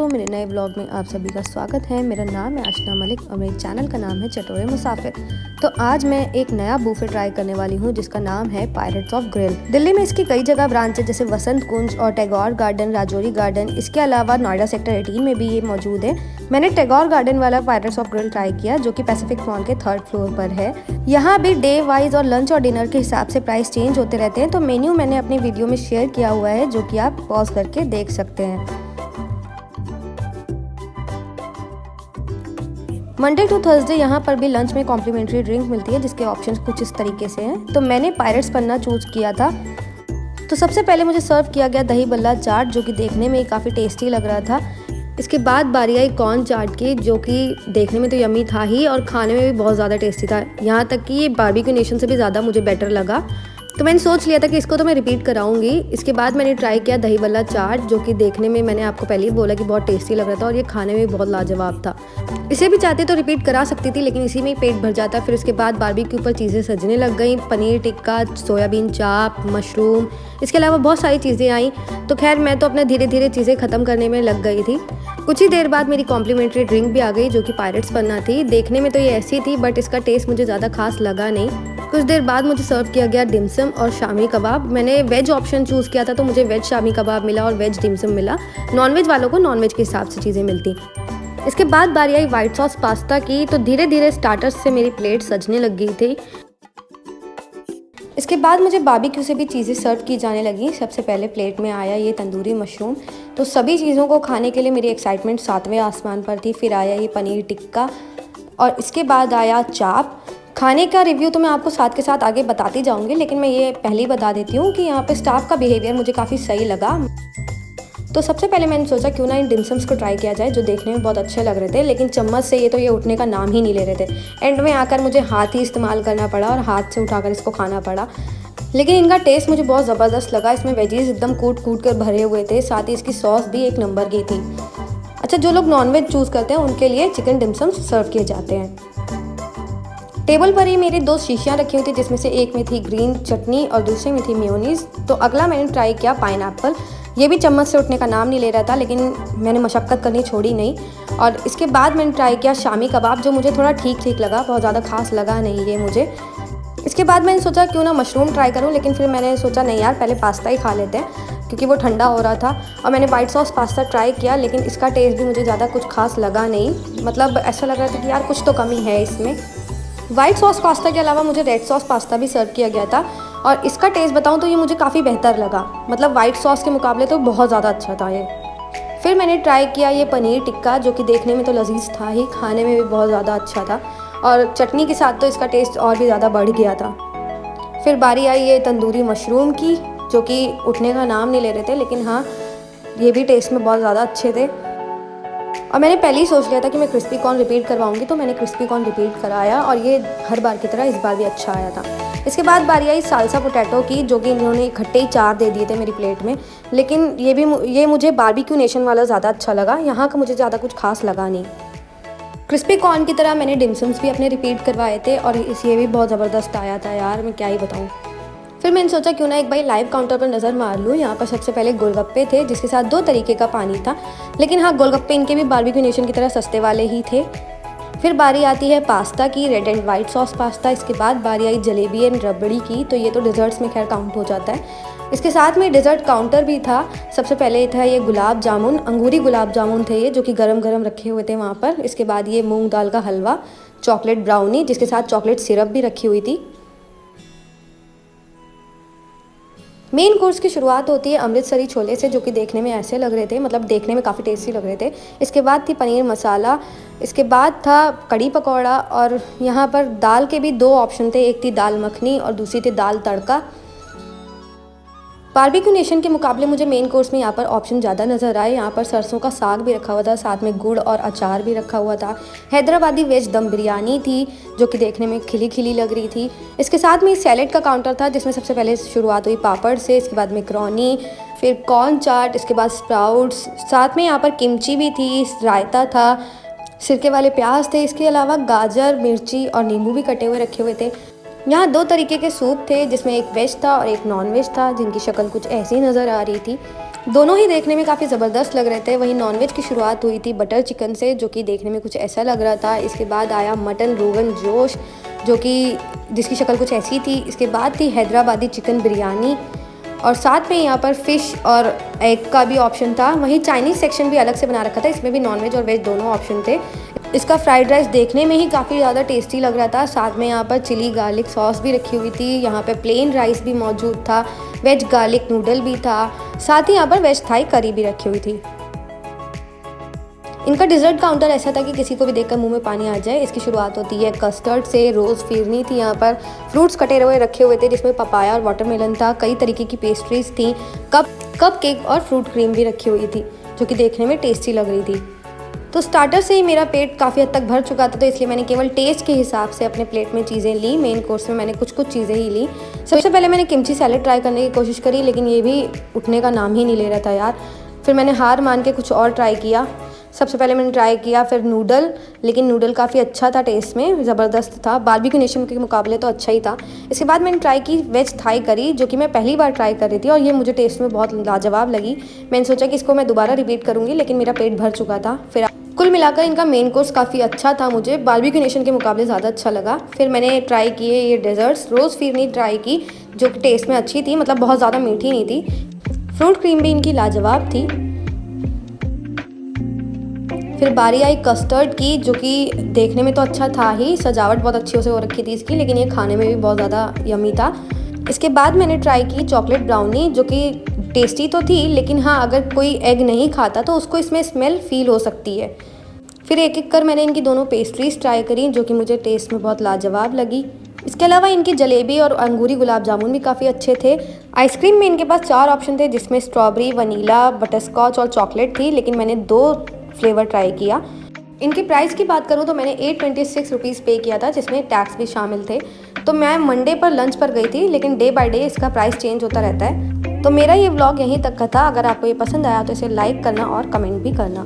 दोस्तों, मेरे नए ब्लॉग में आप सभी का स्वागत है। मेरा नाम है आशना मलिक और मेरे चैनल का नाम है चटोरे मुसाफिर। तो आज मैं एक नया बूफे ट्राई करने वाली हूँ जिसका नाम है पायरेट्स ऑफ ग्रिल। दिल्ली में इसकी कई जगह ब्रांच है, जैसे वसंत कुंज और टैगोर गार्डन, राजौरी गार्डन। इसके अलावा नोएडा सेक्टर 18 में भी ये मौजूद है। मैंने टैगोर गार्डन वाला पायरेट्स ऑफ ग्रिल ट्राई किया, जो कि पैसिफिक मॉल के 3rd फ्लोर पर है। यहाँ भी डे वाइज और लंच और डिनर के हिसाब से प्राइस चेंज होते रहते हैं। तो मेन्यू मैंने अपनी वीडियो में शेयर किया हुआ है, जो कि आप पॉज करके देख सकते हैं। मंडे टू थर्सडे यहाँ पर भी लंच में कॉम्प्लीमेंट्री ड्रिंक मिलती है, जिसके ऑप्शंस कुछ इस तरीके से हैं। तो मैंने पायरेट्स पन्ना चूज़ किया था। तो सबसे पहले मुझे सर्व किया गया दही बल्ला चाट, जो कि देखने में काफ़ी टेस्टी लग रहा था। इसके बाद बारी आई कॉर्न चाट की, जो कि देखने में तो यम्मी था ही और खाने में भी बहुत ज़्यादा टेस्टी था। यहाँ तक कि ये बारबेक्यू नेशन से भी ज़्यादा मुझे बेटर लगा। तो मैंने सोच लिया था कि इसको तो मैं रिपीट कराऊंगी। इसके बाद मैंने ट्राई किया दही बल्ला चाट, जो कि देखने में मैंने आपको पहले ही बोला कि बहुत टेस्टी लग रहा था और ये खाने में भी बहुत लाजवाब था। इसे भी चाहते तो रिपीट करा सकती थी, लेकिन इसी में ही पेट भर जाता। फिर उसके बाद बारबेक्यू के ऊपर चीज़ें सजने लग गई, पनीर टिक्का, सोयाबीन चाप, मशरूम, इसके अलावा बहुत सारी चीज़ें आई। तो खैर मैं तो अपने धीरे धीरे चीज़ें ख़त्म करने में लग गई थी। कुछ ही देर बाद मेरी कॉम्प्लीमेंट्री ड्रिंक भी आ गई, जो कि पायरेट्स पन्ना थी। देखने में तो ये ऐसी थी, बट इसका टेस्ट मुझे ज़्यादा खास लगा नहीं। कुछ देर बाद मुझे सर्व किया गया डिमसम और शामी कबाब। मैंने वेज ऑप्शन चूज़ किया था, तो मुझे वेज शामी कबाब मिला और वेज डिमसम मिला। नॉनवेज वालों को नॉनवेज के हिसाब से चीज़ें मिलती। इसके बाद बारी आई वाइट सॉस पास्ता की। तो धीरे धीरे स्टार्टर्स से मेरी प्लेट सजने लग गई थी। इसके बाद मुझे बारबेक्यू से भी चीज़ें सर्व की जाने लगी। सबसे पहले प्लेट में आया ये तंदूरी मशरूम। तो सभी चीज़ों को खाने के लिए मेरी एक्साइटमेंट 7वें आसमान पर थी। फिर आया ये पनीर टिक्का और इसके बाद आया चाप। खाने का रिव्यू तो मैं आपको साथ के साथ आगे बताती जाऊंगी, लेकिन मैं ये पहले ही बता देती हूँ कि यहाँ पे स्टाफ का बिहेवियर मुझे काफ़ी सही लगा। तो सबसे पहले मैंने सोचा क्यों ना इन डिमसम्स को ट्राई किया जाए, जो देखने में बहुत अच्छे लग रहे थे, लेकिन चम्मच से ये उठने का नाम ही नहीं ले रहे थे। एंड में आकर मुझे हाथ ही इस्तेमाल करना पड़ा और हाथ से उठाकर इसको खाना पड़ा। लेकिन इनका टेस्ट मुझे बहुत ज़बरदस्त लगा। इसमें वेजीज एकदम कूट कूट कर भरे हुए थे, साथ ही इसकी सॉस भी एक नंबर की थी। अच्छा, जो लोग नॉनवेज चूज़ करते हैं उनके लिए चिकन डिमसम्स सर्व किए जाते हैं। टेबल पर ही मेरी 2 शीशियाँ रखी हुई थी, जिसमें से एक में थी ग्रीन चटनी और दूसरे में थी मेयोनीज। तो अगला मैंने ट्राई किया पाइनएप्पल। ये भी चम्मच से उठने का नाम नहीं ले रहा था, लेकिन मैंने मशक्क़त करनी छोड़ी नहीं। और इसके बाद मैंने ट्राई किया शामी कबाब, जो मुझे थोड़ा ठीक ठीक लगा, बहुत ज़्यादा खास लगा नहीं ये मुझे। इसके बाद मैंने सोचा क्यों ना मशरूम ट्राई करूं, लेकिन फिर मैंने सोचा नहीं यार, पहले पास्ता ही खा लेते हैं, क्योंकि वो ठंडा हो रहा था। और मैंने वाइट सॉस पास्ता ट्राई किया, लेकिन इसका टेस्ट भी मुझे ज़्यादा कुछ खास लगा नहीं। मतलब ऐसा लग रहा था कि यार कुछ तो कमी है इसमें। वाइट सॉस पास्ता के अलावा मुझे रेड सॉस पास्ता भी सर्व किया गया था, और इसका टेस्ट बताऊं तो ये मुझे काफ़ी बेहतर लगा। मतलब वाइट सॉस के मुकाबले तो बहुत ज़्यादा अच्छा था ये। फिर मैंने ट्राई किया ये पनीर टिक्का, जो कि देखने में तो लजीज था ही, खाने में भी बहुत ज़्यादा अच्छा था, और चटनी के साथ तो इसका टेस्ट और भी ज़्यादा बढ़ गया था। फिर बारी आई ये तंदूरी मशरूम की, जो कि उठने का नाम नहीं ले रहे थे, लेकिन हाँ ये भी टेस्ट में बहुत ज़्यादा अच्छे थे। और मैंने पहले ही सोच लिया था कि मैं क्रिस्पी कॉर्न रिपीट करवाऊंगी, तो मैंने क्रिस्पी कॉर्न रिपीट कराया और ये हर बार की तरह इस बार भी अच्छा आया था। इसके बाद बारी आई सालसा पोटैटो की, जो कि इन्होंने इकट्ठे ही 4 दे दिए थे मेरी प्लेट में। लेकिन ये मुझे बारबेक्यू नेशन वाला ज़्यादा अच्छा लगा, यहाँ का मुझे ज़्यादा कुछ खास लगा नहीं। क्रिस्पी कॉर्न की तरह मैंने डिमसम्स भी अपने रिपीट करवाए थे, और ये भी बहुत ज़बरदस्त आया था यार, मैं क्या ही बताऊँ। फिर मैंने सोचा क्यों ना एक बार लाइव काउंटर पर नज़र मार लूँ। यहाँ पर सबसे पहले गोलगप्पे थे, जिसके साथ 2 तरीके का पानी था, लेकिन हाँ गोलगप्पे इनके भी बारबेक्यू नेशन की तरह सस्ते वाले ही थे। फिर बारी आती है पास्ता की, red and white sauce pasta. इसके बाद बारी आई जलेबी एंड रबड़ी की। तो ये तो डिज़र्ट्स में खैर काउंट हो जाता है। इसके साथ में डिज़र्ट काउंटर भी था। सबसे पहले था ये गुलाब जामुन, अंगूरी गुलाब जामुन थे ये, जो कि गरम गरम रखे हुए थे वहाँ पर। इसके बाद ये मूंग दाल का हलवा, चॉकलेट ब्राउनी, जिसके साथ चॉकलेट सिरप भी रखी हुई थी। मेन कोर्स की शुरुआत होती है अमृतसरी छोले से, जो कि देखने में ऐसे लग रहे थे, मतलब देखने में काफ़ी टेस्टी लग रहे थे। इसके बाद थी पनीर मसाला। इसके बाद था कड़ी पकौड़ा, और यहाँ पर दाल के भी 2 ऑप्शन थे, एक थी दाल मखनी और दूसरी थी दाल तड़का। बारबेक्यू नेशन के मुकाबले मुझे मेन कोर्स में यहाँ पर ऑप्शन ज़्यादा नज़र आए। यहाँ पर सरसों का साग भी रखा हुआ था, साथ में गुड़ और अचार भी रखा हुआ था। हैदराबादी वेज दम बिरयानी थी, जो कि देखने में खिली खिली लग रही थी। इसके साथ में सैलेड का काउंटर था, जिसमें सबसे पहले शुरुआत हुई पापड़ से, इसके बाद मैक्रोनी, फिर कॉर्न चाट, इसके बाद स्प्राउट्स, साथ में यहाँ पर किमची भी थी, रायता था, सिरके वाले प्याज थे। इसके अलावा गाजर, मिर्ची और नींबू भी कटे हुए रखे हुए थे। यहाँ 2 तरीके के सूप थे, जिसमें एक वेज था और एक नॉन वेज था, जिनकी शक्ल कुछ ऐसी नज़र आ रही थी। दोनों ही देखने में काफ़ी ज़बरदस्त लग रहे थे। वहीं नॉनवेज की शुरुआत हुई थी बटर चिकन से, जो कि देखने में कुछ ऐसा लग रहा था। इसके बाद आया मटन रोगन जोश, जो कि जिसकी शक्ल कुछ ऐसी थी। इसके बाद थी हैदराबादी चिकन बिरयानी, और साथ में यहाँ पर फ़िश और एग का भी ऑप्शन था। वहीं चाइनीज़ सेक्शन भी अलग से बना रखा था, इसमें भी नॉनवेज और वेज दोनों ऑप्शन थे। इसका फ्राइड राइस देखने में ही काफ़ी ज़्यादा टेस्टी लग रहा था। साथ में यहाँ पर चिली गार्लिक सॉस भी रखी हुई थी। यहाँ पे प्लेन राइस भी मौजूद था, वेज गार्लिक नूडल भी था, साथ ही यहाँ पर वेज थाई करी भी रखी हुई थी। इनका डिज़र्ट काउंटर ऐसा था कि किसी को भी देखकर मुंह में पानी आ जाए। इसकी शुरुआत होती है कस्टर्ड से, रोज़ फिरनी थी, यहाँ पर फ्रूट्स कटे हुए रखे हुए थे जिसमें पपाया और वाटरमेलन था, कई तरीके की पेस्ट्रीज थी, कप केक और फ्रूट क्रीम भी रखी हुई थी, जो कि देखने में टेस्टी लग रही थी। तो स्टार्टर से ही मेरा पेट काफ़ी हद तक भर चुका था, तो इसलिए मैंने केवल टेस्ट के हिसाब से अपने प्लेट में चीज़ें ली। मेन कोर्स में मैंने कुछ चीज़ें ही ली। सबसे पहले मैंने किमची सैलेड ट्राई करने की कोशिश करी, लेकिन ये भी उठने का नाम ही नहीं ले रहा था यार। फिर मैंने हार मान के कुछ और ट्राई किया। सबसे पहले मैंने ट्राई किया फिर नूडल, लेकिन नूडल काफ़ी अच्छा था, टेस्ट में ज़बरदस्त था, बारबेक्यू नेशन के मुकाबले तो अच्छा ही था। इसके बाद मैंने ट्राई की वेज थाई करी, जो कि मैं पहली बार ट्राई कर रही थी और ये मुझे टेस्ट में बहुत लाजवाब लगी। मैंने सोचा कि इसको मैं दोबारा रिपीट करूँगी, लेकिन मेरा पेट भर चुका था। फिर कुल मिलाकर इनका मेन कोर्स काफ़ी अच्छा था, मुझे बारबेक्यू नेशन के मुकाबले ज़्यादा अच्छा लगा। फिर मैंने ट्राई किए ये डेजर्ट्स, रोज़ फिरनी ट्राई की, जो कि टेस्ट में अच्छी थी, मतलब बहुत ज़्यादा मीठी नहीं थी। फ्रूट क्रीम भी इनकी लाजवाब थी। फिर बारी आई कस्टर्ड की, जो कि देखने में तो अच्छा था ही, सजावट बहुत अच्छी से हो रखी थी इसकी, लेकिन ये खाने में भी बहुत ज़्यादा यमी था। इसके बाद मैंने ट्राई की चॉकलेट ब्राउनी, जो कि टेस्टी तो थी, लेकिन हाँ अगर कोई एग नहीं खाता तो उसको इसमें स्मेल फील हो सकती है। फिर एक एक कर मैंने इनकी दोनों पेस्ट्रीज ट्राई करी, जो कि मुझे टेस्ट में बहुत लाजवाब लगी। इसके अलावा इनकी जलेबी और अंगूरी गुलाब जामुन भी काफ़ी अच्छे थे। आइसक्रीम में इनके पास 4 ऑप्शन थे, जिसमें स्ट्रॉबेरी, वनीला, बटरस्कॉच और चॉकलेट थी, लेकिन मैंने 2 फ्लेवर ट्राई किया। इनके प्राइस की बात करूँ तो मैंने 826 रुपीज़ पे किया था, जिसमें टैक्स भी शामिल थे। तो मैं मंडे पर लंच पर गई थी, लेकिन डे बाय डे इसका प्राइस चेंज होता रहता है। तो मेरा ये व्लॉग यहीं तक का था। अगर आपको ये पसंद आया तो इसे लाइक करना और कमेंट भी करना।